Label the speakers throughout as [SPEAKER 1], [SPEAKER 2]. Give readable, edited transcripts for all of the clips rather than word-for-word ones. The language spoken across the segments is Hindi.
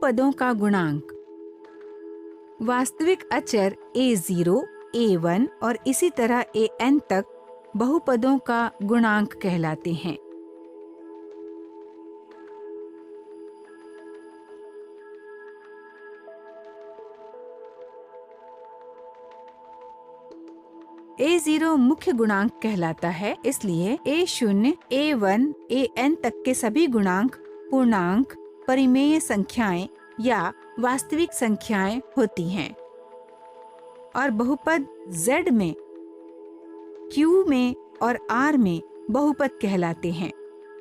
[SPEAKER 1] बहुपदों का गुणांक। वास्तविक अचर a0, a1 और इसी तरह an तक बहुपदों का गुणांक कहलाते हैं। a0 मुख्य गुणांक कहलाता है, इसलिए a0, a1, an तक के सभी गुणांक पूर्णांक, परिमेय संख्याएं या वास्तविक संख्याएं होती हैं और बहुपद z में, q में और r में बहुपद कहलाते हैं।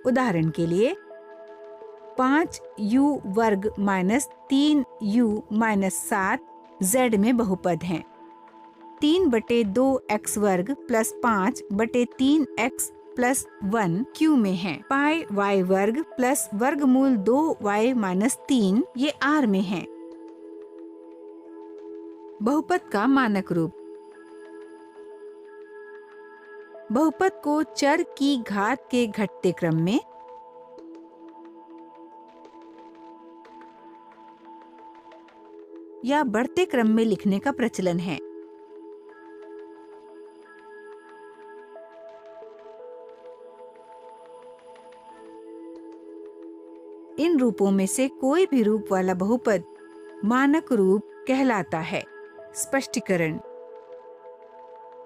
[SPEAKER 1] उदाहरण के लिए 5u वर्ग माइनस 3u माइनस 7 z में बहुपद हैं। 3/2x वर्ग प्लस 5/3x प्लस 1 q में है। पाई y वर्ग प्लस वर्गमूल 2y माइनस 3 ये r में है। बहुपद का मानक रूप। बहुपद को चर की घात के घटते क्रम में या बढ़ते क्रम में लिखने का प्रचलन है। इन रूपों में से कोई भी रूप वाला बहुपद मानक रूप कहलाता है। स्पष्टीकरण।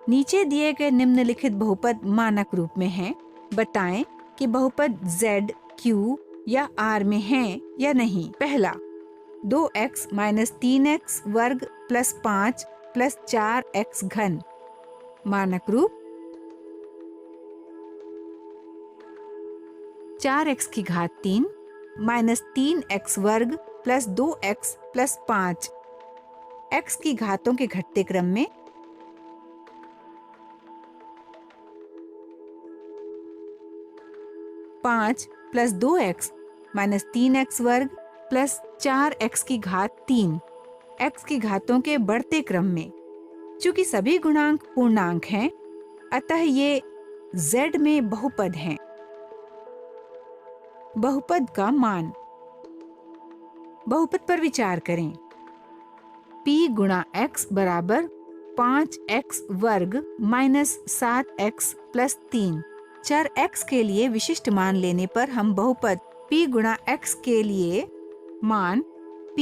[SPEAKER 1] नीचे दिए गए निम्नलिखित बहुपद मानक रूप में हैं। बताएं कि बहुपद z, q या r में हैं या नहीं। पहला, 2x माइनस 3x वर्ग प्लस 5 प्लस 4x घन। मानक रूप 4x की घात 3 माइनस 3x वर्ग प्लस 2x प्लस 5 x की घातों के घटते क्रम में पाँच प्लस 2x माइनस 3x वर्ग प्लस 4x की घात 3 x की घातों के बढ़ते क्रम में। चूंकि सभी गुणांक पूर्णांक हैं, अतः ये z में बहुपद हैं। बहुपद का मान। बहुपद पर विचार करें। p गुणा x बराबर 5x वर्ग माइनस 7x प्लस 3। चर x के लिए विशिष्ट मान लेने पर हम बहुपद p गुणा x के लिए मान p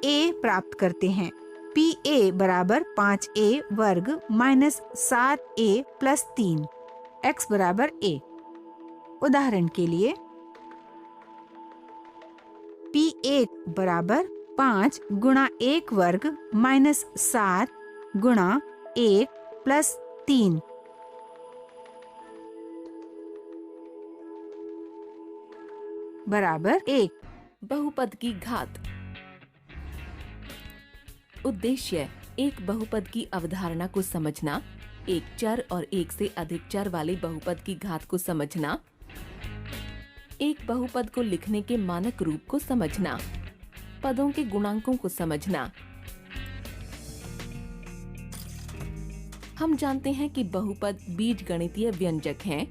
[SPEAKER 1] a प्राप्त करते हैं। p a बराबर 5a वर्ग माइनस 7a प्लस 3, x बराबर a। उदाहरण के लिए p1 बराबर 5 गुणा 1 वर्ग माइनस 7 गुणा 1 प्लस 3 बराबर 1।
[SPEAKER 2] बहुपद की घात। उद्देश्य एक बहुपद की अवधारणा को समझना, एक चर और एक से अधिक चर वाले बहुपद की घात को समझना, एक बहुपद को लिखने के मानक रूप को समझना, पदों के गुणांकों को समझना। हम जानते हैं कि बहुपद बीजगणितीय व्यंजक हैं,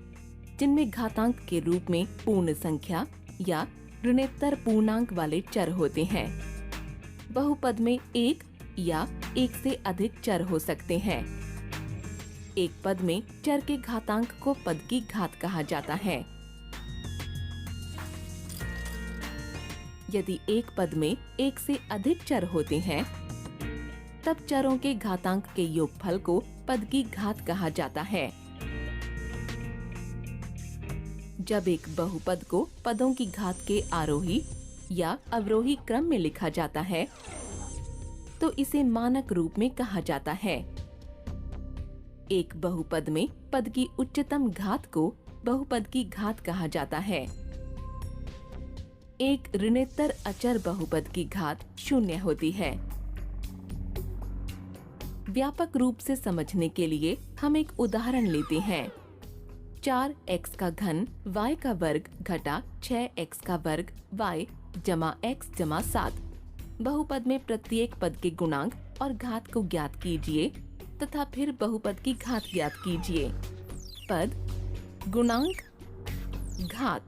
[SPEAKER 2] जिनमें घातांक के रूप में पूर्ण संख्या या ऋणोत्तर पूर्णांक वाले चर होते हैं। बहुपद में एक या एक से अधिक चर हो सकते हैं। एक पद में चर के घातांक को पद की घात कहा जाता है। यदि एक पद में एक से अधिक चर होते हैं, तब चरों के घातांक के योगफल को पद की घात कहा जाता है। जब एक बहुपद को पदों की घात के आरोही या अवरोही क्रम में लिखा जाता है, तो इसे मानक रूप में कहा जाता है। एक बहुपद में पद की उच्चतम घात को बहुपद की घात कहा जाता है। एक ऋणोत्तर अचर बहुपद की घात 0 होती है। व्यापक रूप से समझने के लिए हम एक उदाहरण लेते हैं। 4x का घन y का वर्ग घटा 6x का वर्ग y जमा x जमा 7। बहुपद में प्रत्येक पद के गुणांक और घात को ज्ञात कीजिए तथा फिर बहुपद की घात ज्ञात कीजिए। पद, गुणांक, घात।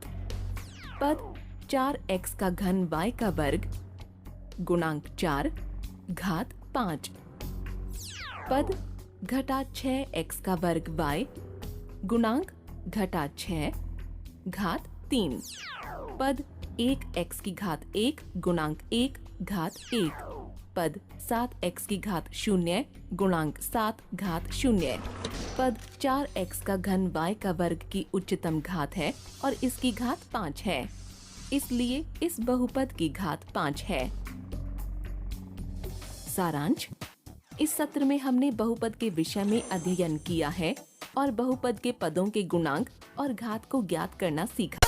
[SPEAKER 2] पद 4x का घन y का वर्ग गुणांक 4 घात 5। पद घटा 6x का वर्ग y गुणांक घटा 6 घात 3। पद 1x की घात 1 गुणांक 1 घात 1। पद 7x की घात 0 गुणांक 7 घात 0। पद 4x का घन y का वर्ग की उच्चतम घात है और इसकी घात 5 है, इसलिए इस बहुपद की घात 5 है। सारांश: इस सत्र में हमने बहुपद के विषय में अध्ययन किया है और बहुपद के पदों के गुणांक और घात को ज्ञात करना सीखा।